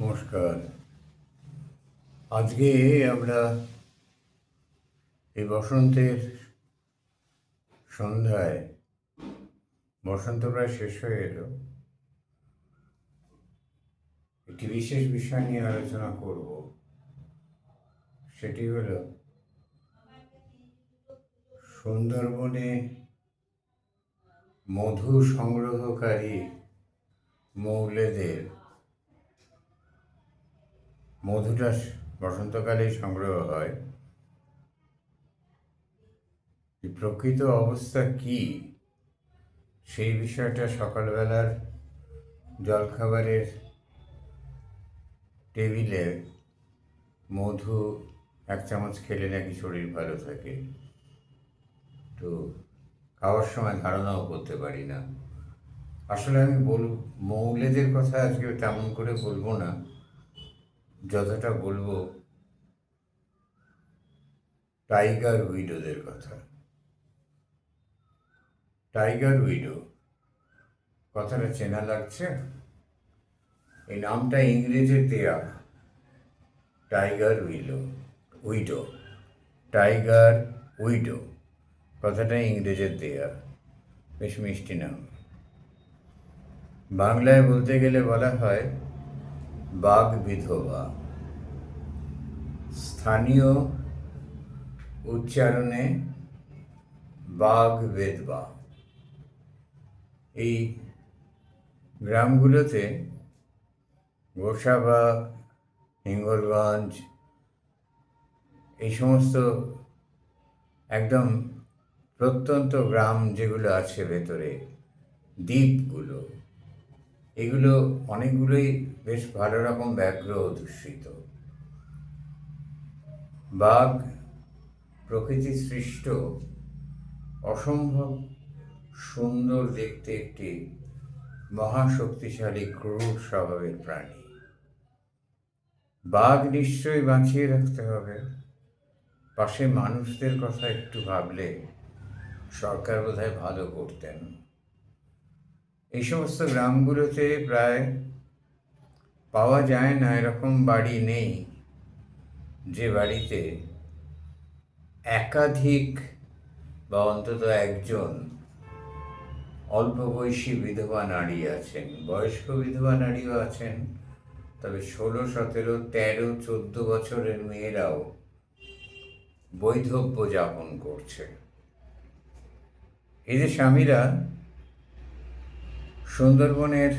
নমস্কার। আজকে আমরা এই বসন্তের সন্ধ্যায়, বসন্ত প্রায় শেষ হয়ে এলো, একটি বিশেষ বিষয় নিয়ে আলোচনা করব। সেটি হলো সুন্দরবনে মধু সংগ্রহকারী মৌলেদের মধুটা বসন্তকালেই সংগ্রহ হয়। প্রকৃত অবস্থা কি, সেই বিষয়টা সকালবেলার জলখাবারের টেবিলে মধু 1 চামচ খেলে নাকি শরীর ভালো থাকে। তো খাওয়ার সময় ধারণাও করতে পারি না। আসলে আমি মৌলেদের কথা আজকে তেমন করে বলবো না, যতটা বলবো টাইগার উইডোদের কথা। টাইগার উইডো কথাটা চেনা লাগছে। এই নামটা ইংরেজিতে দেয়া, টাইগার উইডো টাইগার উইডো কথাটা ইংরেজিতে দেয়া, বেশ মিষ্টি নাম। বাংলায় বলতে গেলে বলা হয় বাঘ বিধবা। স্থানীয় উচ্চারণে বাঘ বেদবা। এই গ্রামগুলোতে গোসাবা, হিঙ্গলগঞ্জ, এই সমস্ত একদম প্রত্যন্ত গ্রাম যেগুলো আছে ভেতরে, দ্বীপগুলো, এগুলো অনেকগুলোই বেশ ভালো রকম ব্যাঘ্র অধ্যুষিত। বাঘ প্রকৃতি সৃষ্ট অসম্ভব সুন্দর দেখতে একটি মহাশক্তিশালী ক্রূর স্বভাবের প্রাণী। বাঘ নিশ্চয়ই বাঁচিয়ে রাখতে হবে। পাশে মানুষদের কথা একটু ভাবলে সরকার বোধহয় ভালো করতেন। এই সমস্ত গ্রামগুলোতে প্রায় পাওয়া যায় না, এরকম বাড়ি নেই যে বাড়িতে একাধিক বা অন্তত একজন অল্প বয়সী বিধবা নারী আছেন। বয়স্ক বিধবা নারীও আছেন, তবে 16, 17, 13, 14 বছরের মেয়েরাও বৈধব্য যাপন করছে। এই যে স্বামীরা সুন্দরবনের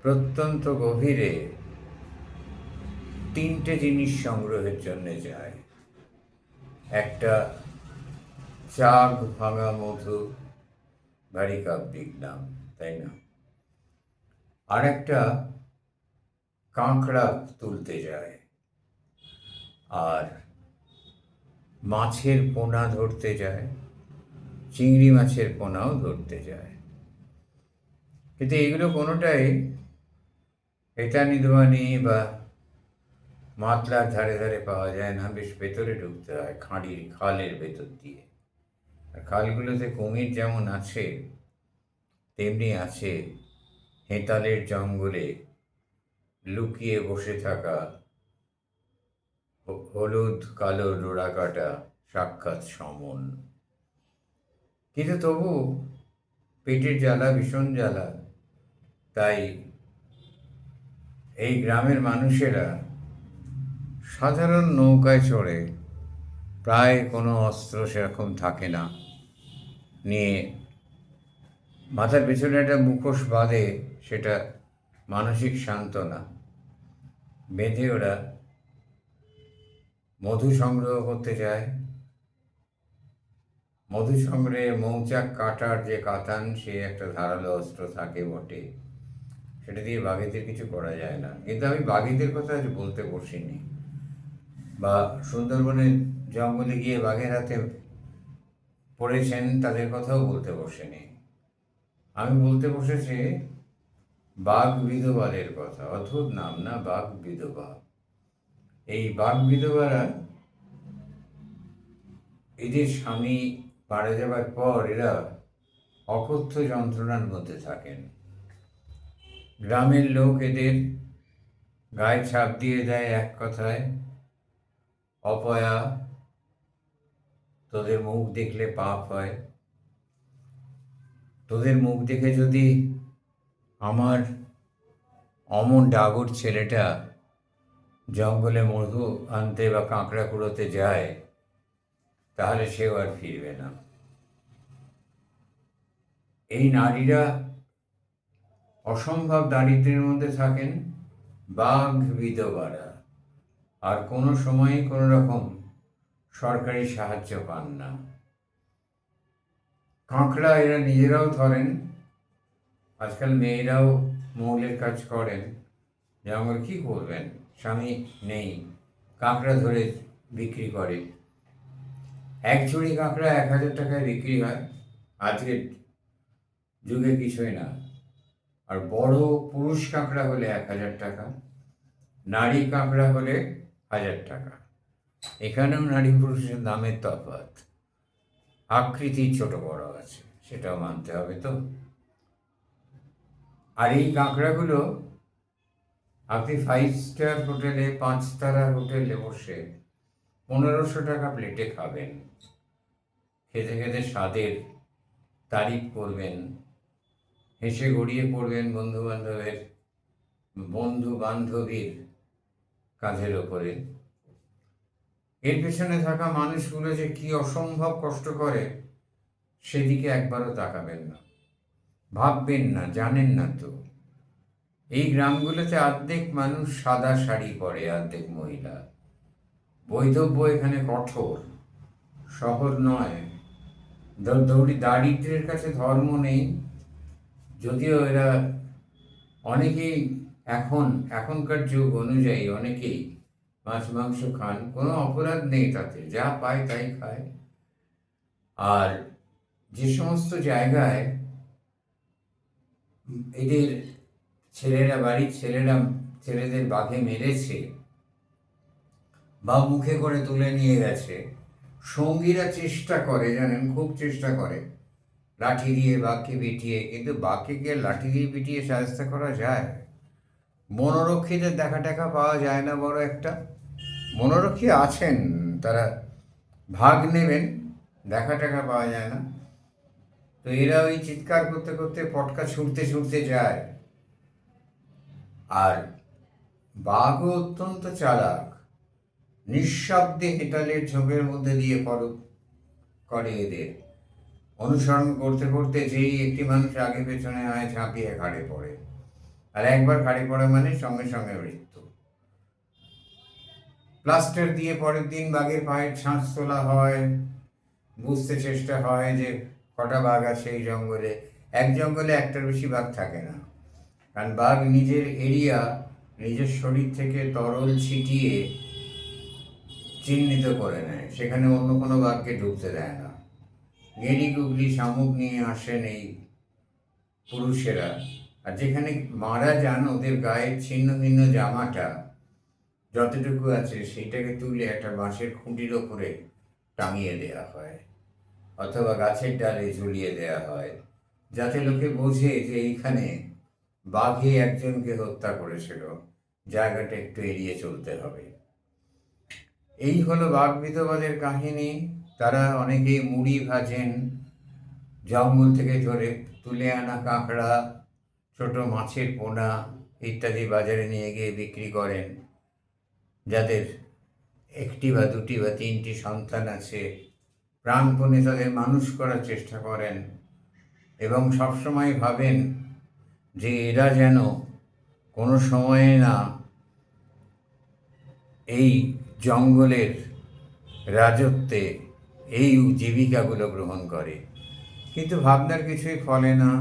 প্রত্যন্ত গভীরে 3টে জিনিস সংগ্রহের জন্য যায়। একটা চাক ভাঙা মধু, ভারী কাব্যিক নাম, তাই না? আর একটা কাঁকড়া তুলতে যায়, আর মাছের পোনা ধরতে যায়, চিংড়ি মাছের পোনাও ধরতে যায়। কিন্তু এগুলো কোনোটাই হেটানিদোয়ানি বা মাতলার ধারে ধারে পাওয়া যায় না, বেশ ভেতরে ঢুকতে হয়, খালের ভেতর দিয়ে। আর খালগুলোতে কুমির যেমন আছে, তেমনি আছে হেঁতালের জঙ্গলে লুকিয়ে বসে থাকা হলুদ কালো ডোরাকাটা সাক্ষাৎ সমন। কিন্তু তবু পেটের জ্বালা, ভীষণ জ্বালা। তাই এই গ্রামের মানুষেরা সাধারণ নৌকায় চড়ে, প্রায় কোনো অস্ত্র সেরকম থাকে না, নিয়ে মাথার পেছনে একটা মুখোশ বাঁধে, সেটা মানসিক সান্ত্বনা, বেঁধে ওরা মধু সংগ্রহ করতে যায়। মধু সংগ্রহে মৌচাক কাটার যে কাতান, সে একটা ধারালো অস্ত্র থাকে বটে, সেটা দিয়ে বাঘেদের কিছু করা যায় না। কিন্তু আমি বাঘেদের কথা আজ বলতে বসিনি, বা সুন্দরবনের জঙ্গলে গিয়ে বাঘের হাতে পড়েছেন তাদের কথাও বলতে বসেনি। আমি বলতে বসেছি বাঘ বিধবাদের কথা। অদ্ভুত নাম না, বাঘ বিধবা। এই বাঘ বিধবারা, এদের স্বামী মারা যাবার পর এরা অকথ্য যন্ত্রণার মধ্যে থাকেন। গ্রামের লোক এদের গায়ে ছাপ দিয়ে দেয় এক কথায়, অপয়া তোদের মুখ দেখলে পাপ হয়। তোদের মুখ দেখে যদি আমার অমন ডাগর ছেলেটা জঙ্গলে মধু আনতে বা কাঁকড়া কুড়োতে যায়, তাহলে সেও আর ফিরবে না। এই নারীরা অসম্ভব দারিদ্র্যের মধ্যে থাকেন, বাঘ বিধবারা, আর কোনো সময়ই কোনো রকম সরকারি সাহায্য পান না। কাঁকড়া এরা নিজেরাও ধরেন, আজকাল মেয়েরাও মৌলের কাজ করেন। যেমন কী করবেন, স্বামী নেই, কাঁকড়া ধরে বিক্রি করে। এক ঝুড়ি কাঁকড়া 1,000 টাকায় বিক্রি হয়, আজকের যুগে কিছুই না। আর বড় পুরুষ কাঁকড়া হলে 1,000 টাকা, নারী কাঁকড়া হলে 1,000 টাকা। এখানেও নারী পুরুষের দামের তফাৎ, আকৃতি ছোট বড় আছে, সেটাও মানতে হবে তো। আর এই কাঁকড়াগুলো আপনি 5 স্টার হোটেলে, 5 তারা হোটেলে বসে 1,500 টাকা প্লেটে খাবেন, খেতে খেতে স্বাদের তারিফ করবেন, হেসে গড়িয়ে পড়বেন বন্ধু বান্ধবীর কাঁধের ওপরে। এর পেছনে থাকা মানুষগুলো যে কি অসম্ভব কষ্ট করে, সেদিকে একবারও তাকাবেন না, ভাববেন না, জানেন না তো। এই গ্রামগুলোতে অর্ধেক মানুষ সাদা শাড়ি পরে, অর্ধেক মহিলা। বৈধব্য এখানে কঠোর, শহর নয়। দারিদ্র্যের কাছে ধর্ম নেই, যদিও এরা অনেকেই এখনকার যুগ অনুযায়ী অনেকেই মাছ মাংস খান, কোনো অপরাধ নেই তাতে, যা পায় তাই খায়। আর যে সমস্ত জায়গায় এদের বাড়ির ছেলেদের বাঘে মেরেছে বা মুখে করে তুলে নিয়ে গেছে, সঙ্গীরা চেষ্টা করে, জানেন, খুব চেষ্টা করে লাঠি দিয়ে বাঘকে পিটিয়ে। কিন্তু বাঘকে গিয়ে লাঠি দিয়ে পিটিয়ে সাহায্য করা যায়? বনরক্ষীদের দেখা টাকা পাওয়া যায় না, বড় একটা বনরক্ষী আছেন, তারা ভাগ নেবেন, দেখা টাকা পাওয়া যায় না। তো এরা ওই চিৎকার করতে করতে পটকা ছুটতে ছুটতে যায়। আর বাঘও অত্যন্ত চালাক, নিঃশব্দে হেঁটালের ঝোপের মধ্যে দিয়ে করে এদের অনুসরণ করতে করতে যেই একটি মানুষ আগে পেছনে হয়, ঝাঁপিয়ে ঘাড়ে পড়ে। আর একবার ঘাড়ে পড়ে মানে সঙ্গে সঙ্গে মৃত্যু। প্লাস্টার দিয়ে পরের দিন বাঘের পায়ের ছাঁচ তোলা হয়, বুঝতে চেষ্টা হয় যে কটা বাঘ আছে এই জঙ্গলে। এক জঙ্গলে একটার বেশি বাঘ থাকে না, কারণ বাঘ নিজের এরিয়া, নিজের শরীর থেকে তরল ছিটিয়ে চিহ্নিত করে নেয়, সেখানে অন্য কোনো বাঘকে ঢুকতে দেয় না। গেঁড়ি গুগলি শামুক নিয়ে আসেন এই পুরুষেরা, আর যেখানে মারা যান ওদের গায়ের ছিন্ন ভিন্ন জামাটা যতটুকু আছে সেইটাকে তুলে একটা বাঁশের খুঁটির ওপরে টাঙিয়ে দেওয়া হয়, অথবা গাছের ডালে ঝুলিয়ে দেওয়া হয়, যাতে লোকে বোঝে যে এইখানে বাঘে একজনকে হত্যা করেছিল, জায়গাটা একটু এড়িয়ে চলতে হবে। এই হলো বাঘ বিধবাদের কাহিনী। তারা অনেকেই মুড়ি ভাজেন, জঙ্গল থেকে ধরে তুলে আনা কাঁকড়া, ছোট মাছের পোনা ইত্যাদি বাজারে নিয়ে গিয়ে বিক্রি করেন। যাদের একটি বা দুটি বা তিনটি সন্তান আছে, প্রাণপণে তাদের মানুষ করার চেষ্টা করেন এবং সবসময় ভাবেন যে এরা যেন কোনো সময়ে না এই জঙ্গলের রাজত্বে এই জীবিকাগুলো গ্রহণ করে। কিন্তু ভাবনার কিছুই ফলে না।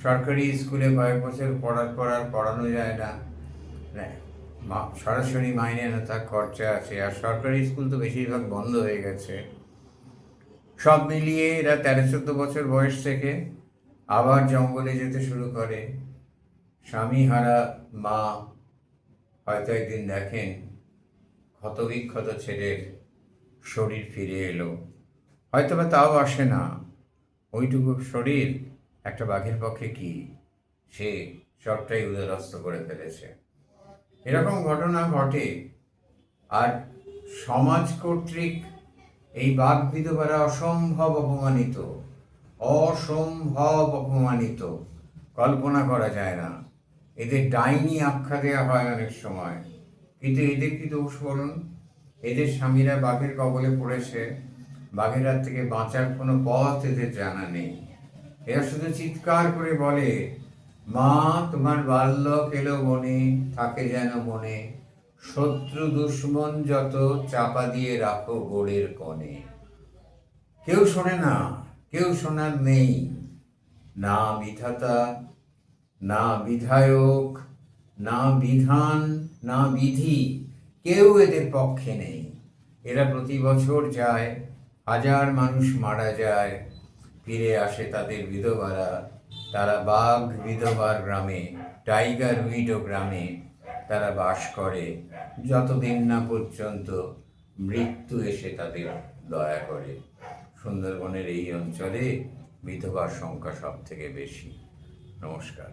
সরকারি স্কুলে কয়েক বছর পড়ার পর আর পড়ানো যায় না, সরাসরি মাইনে না, তার খরচা আছে। আর সরকারি স্কুল তো বেশিরভাগ বন্ধ হয়ে গেছে। সব মিলিয়ে এরা 13-14 বছর বয়স থেকে আবার জঙ্গলে যেতে শুরু করে। স্বামীহারা মা হয়তো একদিন দেখেন ক্ষতবিক্ষত ছেলের শরীর ফিরে এলো, হয়তো বা তাও আসে না। ওইটুকু শরীর একটা বাঘের পক্ষে কি, সে সবটাই উদরস্থ করে ফেলেছে। এরকম ঘটনা ঘটে। আর সমাজ কর্তৃক এই বাঘ বিধবারা অসম্ভব অপমানিত, অসম্ভব অপমানিত, কল্পনা করা যায় না। এদের ডাইনি আখ্যা দেওয়া হয় অনেক সময়, কিন্তু এদের কি দোষ বলুন? এদের স্বামীরা বাঘের কবলে পড়েছে, বাঘের হাত থেকে বাঁচার কোনো পথ এদের জানা নেই। এরা শুধু চিৎকার করে বলে, মা তোমার বাল্যক এলো মনে, থাকে যেন মনে, শত্রু দুশ্মন যত চাপা দিয়ে রাখো গোড়ের কোণে। কেউ শোনে না, কেউ শোনার নেই। না বিধাতা, না বিধায়ক, না বিধান, না বিধি, কেউ এদের পক্ষে নেই। এরা প্রতি বছর যায়, হাজার মানুষ মারা যায়, ফিরে আসে তাদের বিধবারা। তারা বাঘ বিধবার গ্রামে, টাইগার উইডো গ্রামে তারা বাস করে, যতদিন না পর্যন্ত মৃত্যু এসে তাদের দয়া করে। সুন্দরবনের এই অঞ্চলে বিধবার সংখ্যা সব থেকে বেশি। নমস্কার।